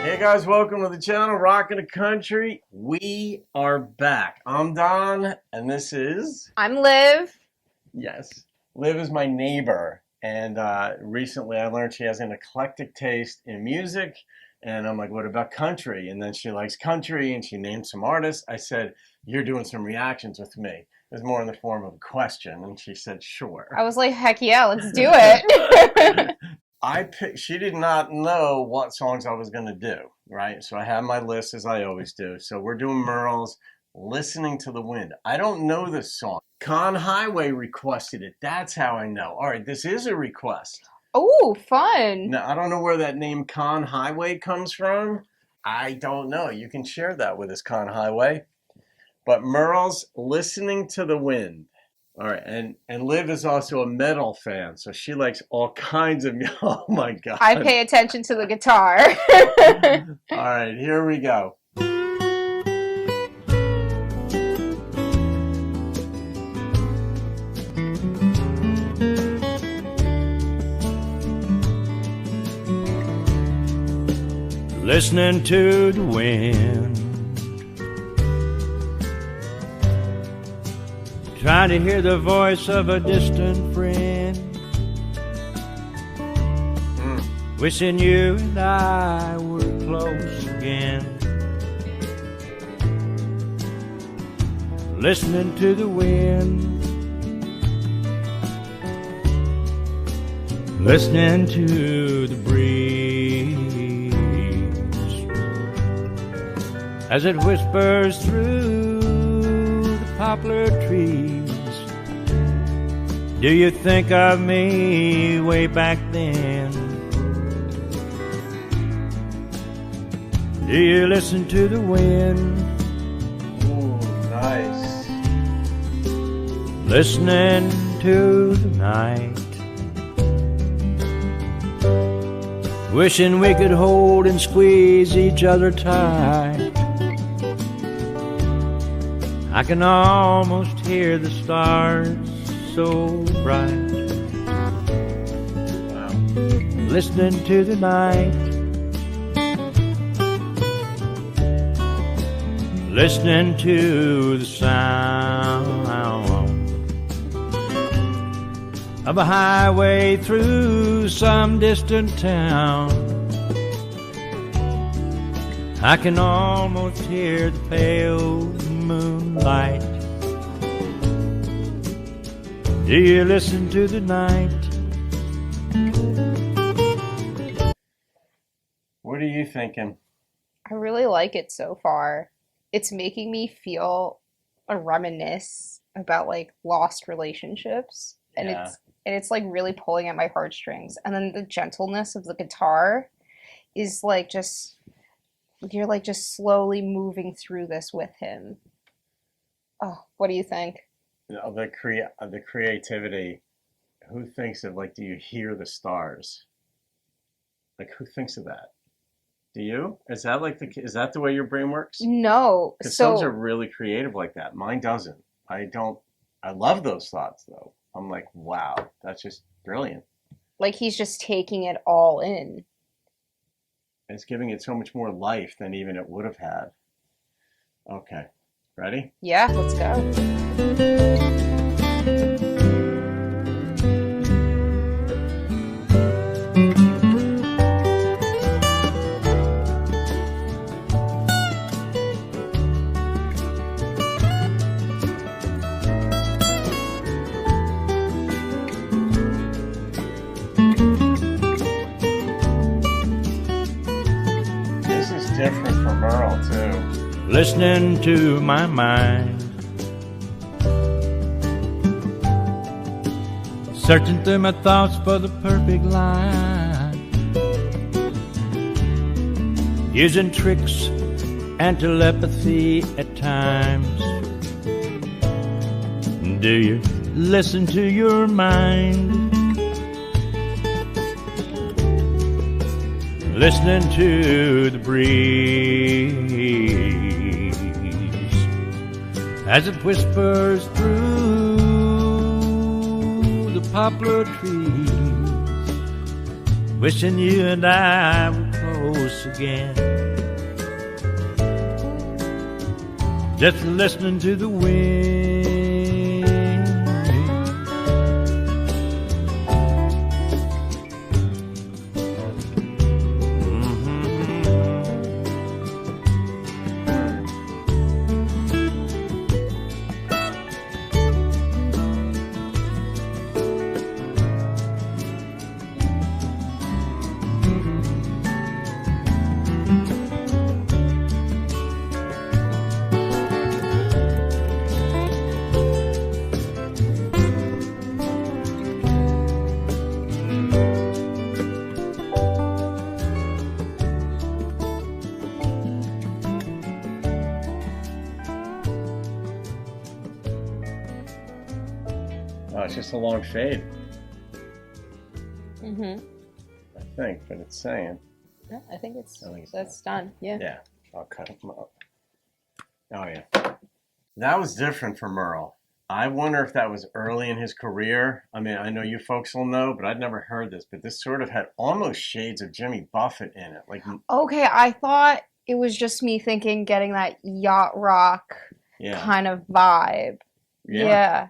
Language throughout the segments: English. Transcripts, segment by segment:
Hey guys, welcome to the channel, Rockin' the Country. We are back. I'm Don, and this is... I'm Liv. Yes, Liv is my neighbor, and recently I learned she has an eclectic taste in music, and I'm like, what about country? And then she likes country, and she named some artists. I said, you're doing some reactions with me. It was more in the form of a question, and she said, sure. I was like, heck yeah, let's do it. She did not know what songs I was going to do, right? So I have my list as I always do. So we're doing Merle's Listening to the Wind. I don't know this song. Con Highway requested it. That's how I know. All right, this is a request. Oh, fun. Now, I don't know where that name Con Highway comes from. I don't know. You can share that with us, Con Highway. But Merle's Listening to the Wind. All right, and Liv is also a metal fan, so she likes all kinds of... Oh, my God. I pay attention to the guitar. All right, here we go. Listening to the wind, trying to hear the voice of a distant friend, wishing you and I were close again. Listening to the wind, listening to the breeze as it whispers through the poplar trees. Do you think of me way back then? Do you listen to the wind? Ooh, nice. Listening to the night, wishing we could hold and squeeze each other tight. I can almost hear the stars so bright. Wow. Listening to the night, listening to the sound of a highway through some distant town. I can almost hear the pale moonlight. Do you listen to the night? What are you thinking? I really like it so far. It's making me feel a reminisce about like lost relationships, and Yeah. it's like really pulling at my heartstrings. And then the gentleness of the guitar is like just you're like just slowly moving through this with him. Oh, what do you think? You know, the creativity. Who thinks of, like, do you hear the stars? Like, who thinks of that? Do you? Is that the way your brain works? No. Because some are So really creative like that. Mine doesn't. I love those thoughts though. I'm like, wow, that's just brilliant. like he's just taking it all in. And it's giving it so much more life than even it would have had. Okay, ready? Yeah, let's go. This is different from Merle too. Listening to my mind, searching through my thoughts for the perfect line, using tricks and telepathy at times. Do you listen to your mind? Listening to the breeze as it whispers through the poplar trees. wishing you and I were close again. Just listening to the wind. Oh, it's just a long fade, Mm-hmm. I think, but it's saying. Yeah, I think it's I think it's that's done. Yeah. Yeah, I'll cut them up. Oh, yeah. That was different for Merle. I wonder if that was early in his career. I mean, I know you folks will know, but I'd never heard this. But this sort of had almost shades of Jimmy Buffett in it. Like, Okay, I thought it was just me thinking getting that yacht rock yeah, kind of vibe. yeah. Yeah.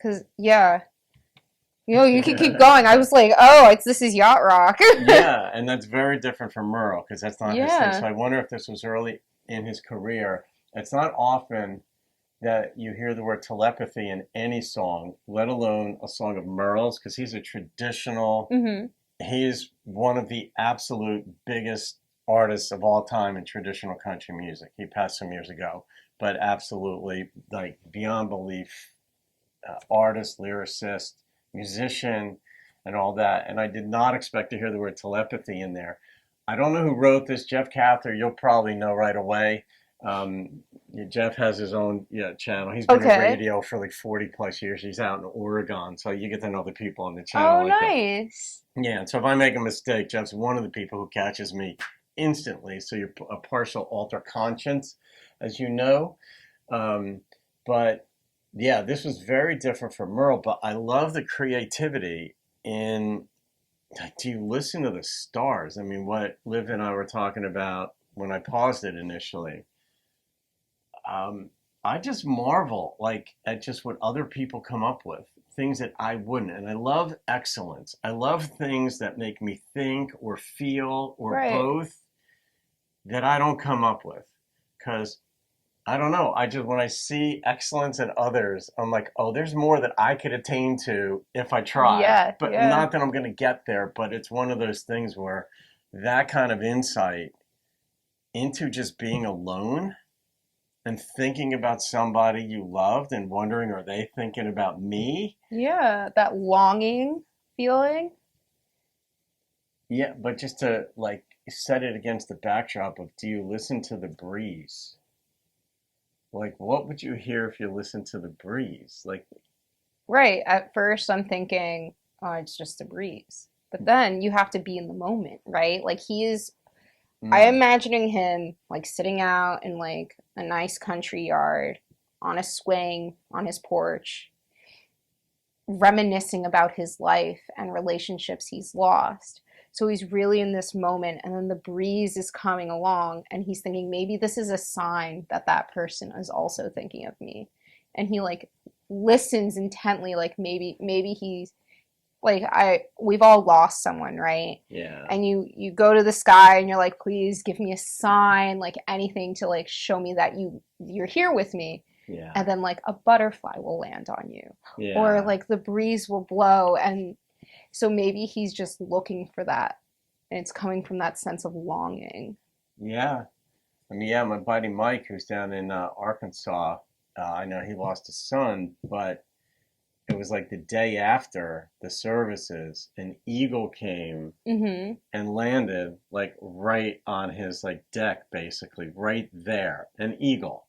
Cause yeah. You know, you can keep going. I was like, oh, this is yacht rock. Yeah, and that's very different from Merle because that's not his thing. Yeah. So I wonder if this was early in his career. It's not often that you hear the word telepathy in any song, let alone a song of Merle's, because he's a traditional, Mm-hmm. he's one of the absolute biggest artists of all time in traditional country music. He passed some years ago, but absolutely, like, beyond belief, artist, lyricist, musician, and all that. And I did not expect to hear the word telepathy in there. I don't know who wrote this. Jeff Cather, you'll probably know right away. Jeff has his own channel. He's been in Okay. radio for like 40 plus years. He's out in Oregon, so you get to know the people on the channel Oh, like that. nice. Yeah, and so if I make a mistake, Jeff's one of the people who catches me instantly. So you're a partial alter conscience, as you know. But yeah, this was very different from Merle, but I love the creativity in, do you listen to the stars? I mean, what Liv and I were talking about when I paused it initially. I just marvel like at just what other people come up with, things that I wouldn't. And I love excellence. I love things that make me think or feel or Right. both that I don't come up with. Because I don't know. When I see excellence in others, I'm like, oh, there's more that I could attain to if I tried. Yeah, But yeah. not that I'm going to get there, but it's one of those things where that kind of insight into just being alone and thinking about somebody you loved and wondering, are they thinking about me? Yeah, that longing feeling. Yeah, but just to like set it against the backdrop of, do you listen to the breeze? Like, what would you hear if you listened to the breeze? Like, Right. At first, I'm thinking, oh, it's just a breeze. But then you have to be in the moment, right? Like I'm imagining him like sitting out in like a nice country yard on a swing on his porch, reminiscing about his life and relationships he's lost. So he's really in this moment, and then the breeze is coming along, and he's thinking maybe this is a sign that that person is also thinking of me. And he like listens intently, like maybe he's like we've all lost someone, right? yeah, And you go to the sky and you're like, please give me a sign, like anything to like show me that you're here with me. yeah, And then like a butterfly will land on you, yeah. or like the breeze will blow. And so maybe he's just looking for that, and it's coming from that sense of longing. Yeah. I mean, yeah, my buddy Mike, who's down in Arkansas, I know he lost his son, but it was like the day after the services, an eagle came Mm-hmm. and landed like right on his like deck, basically, right there. An eagle.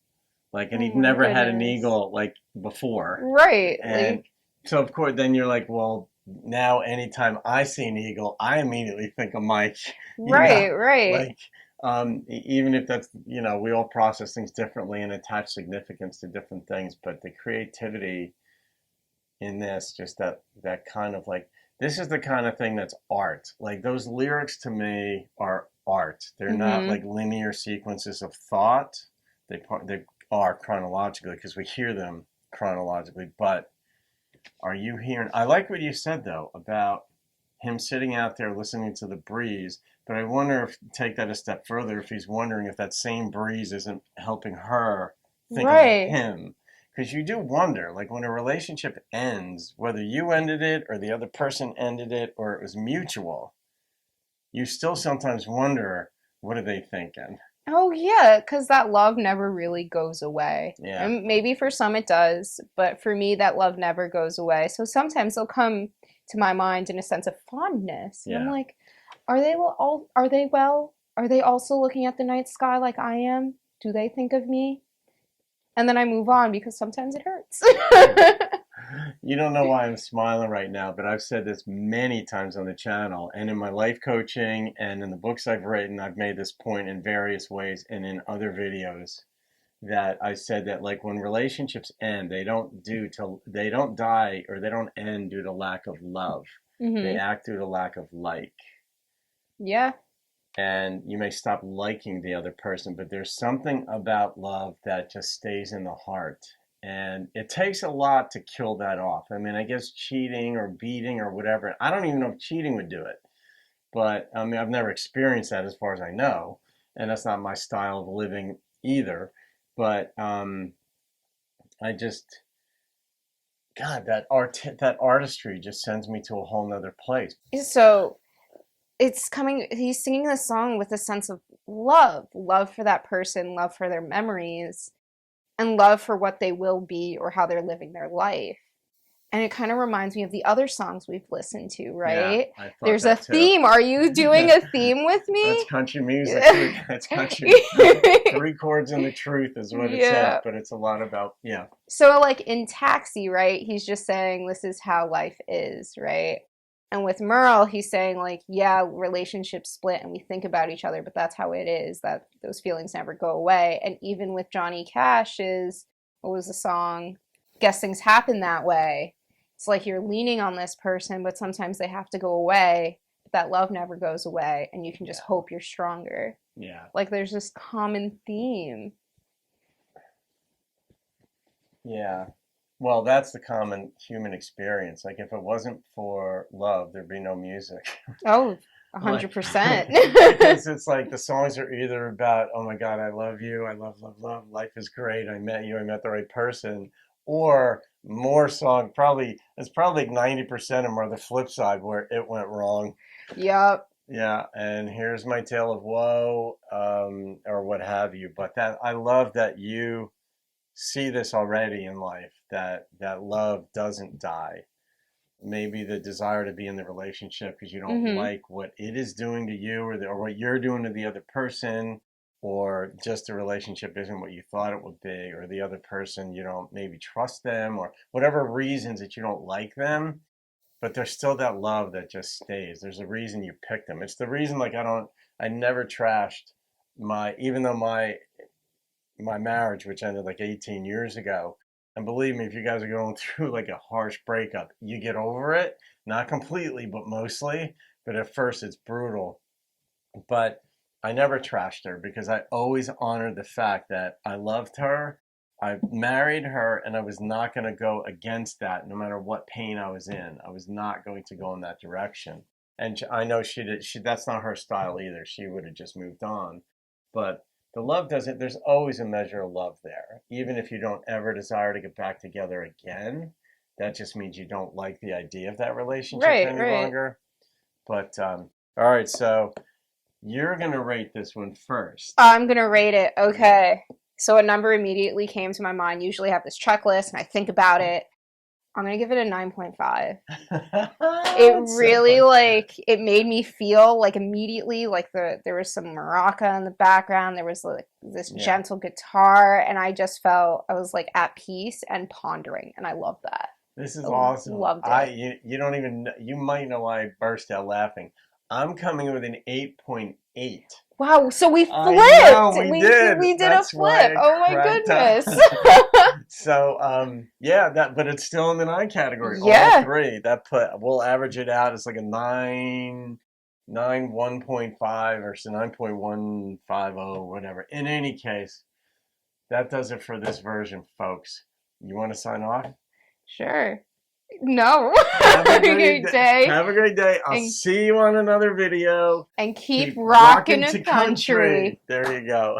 Like, and Oh he'd my never had an goodness. eagle like before. Right. And Like, so, of course, then you're like, well, now anytime I see an eagle, I immediately think of Mike, you know, right. like, even if that's, we all process things differently and attach significance to different things, but the creativity in this, just that kind of like, this is the kind of thing that's art. Like those lyrics to me are art. They're not like linear sequences of thought. They are chronologically because we hear them chronologically. But are you hearing? I like what you said though about him sitting out there listening to the breeze. But I wonder if take that a step further, if he's wondering if that same breeze isn't helping her think of him. Because you do wonder, like when a relationship ends, whether you ended it or the other person ended it or it was mutual, you still sometimes wonder, what are they thinking? Oh yeah, because that love never really goes away. Yeah. And maybe for some it does, but for me that love never goes away. So sometimes they'll come to my mind in a sense of fondness. And I'm Yeah. like, are they all are they well? Are they also looking at the night sky like I am? Do they think of me? And then I move on because sometimes it hurts. You don't know why I'm smiling right now, but I've said this many times on the channel and in my life coaching and in the books I've written. I've made this point in various ways and in other videos that I said that like when relationships end, they don't die or they don't end due to lack of love. They act due to lack of like. Yeah. And you may stop liking the other person, but there's something about love that just stays in the heart. And it takes a lot to kill that off. I mean, I guess cheating or beating or whatever. I don't even know if cheating would do it. But I mean, I've never experienced that as far as I know. And that's not my style of living either. But I just, God, that artistry just sends me to a whole nother place. So he's singing this song with a sense of love for that person, love for their memories, and love for what they will be or how they're living their life. And it kind of reminds me of the other songs we've listened to, right? Yeah, I thought there's a that too. theme. Are you doing a theme with me? That's country music. That's country. 3 chords and the truth is what it says, but it's a lot about, So like in Taxi, right? He's just saying this is how life is, right? And with Merle, he's saying like, yeah, relationships split and we think about each other, but that's how it is, that those feelings never go away. And even with Johnny Cash's, what was the song? Guess Things Happen That Way. It's like you're leaning on this person, but sometimes they have to go away. But that love never goes away, and you can just hope you're stronger. Yeah. Like there's this common theme. Yeah. Well, that's the common human experience. Like if it wasn't for love, there'd be no music. Oh, 100%. Because it's like the songs are either about, oh my God, I love you, I love, love, love, life is great, I met you, I met the right person, or more song, it's probably 90% of them are the flip side where it went wrong. Yep. Yeah, and here's my tale of woe, or what have you. But that I love that you see this already in life, that love doesn't die. Maybe the desire to be in the relationship because you don't like what it is doing to you or what you're doing to the other person, or just the relationship isn't what you thought it would be, or the other person, you don't maybe trust them, or whatever reasons that you don't like them, but there's still that love that just stays. There's a reason you picked them. It's the reason, like, I never trashed even though my marriage, which ended like 18 years ago. And believe me, if you guys are going through like a harsh breakup, you get over it. Not completely, but mostly. But at first it's brutal. But I never trashed her because I always honored the fact that I loved her. I married her and I was not going to go against that no matter what pain I was in. I was not going to go in that direction. And I know that's not her style either. She would have just moved on. But the love there's always a measure of love there. Even if you don't ever desire to get back together again, that just means you don't like the idea of that relationship any longer. But, all right, so you're going to rate this one first. I'm going to rate it. Okay. So a number immediately came to my mind. Usually I have this checklist and I think about it. I'm going to give it a 9.5. It really, like, it made me feel, like, immediately, like, there was some maraca in the background. There was, like, this gentle guitar, and I just felt, I was, like, at peace and pondering, and I love that. This is awesome. Loved it. You don't even, you might know why I burst out laughing. I'm coming with an 8.8. Wow, so we flipped. I know, we did. We did That's a flip. Oh my cracked goodness. So yeah, but it's still in the 9 category. Yeah. All 3. We'll average it out. It's like a 1.5 or so 9.150, whatever. In any case, that does it for this version, folks. You want to sign off? Sure. No. Have a Great day. Have a great day. I'll And- see you on another video. And keep rocking rocking to the country. There you go.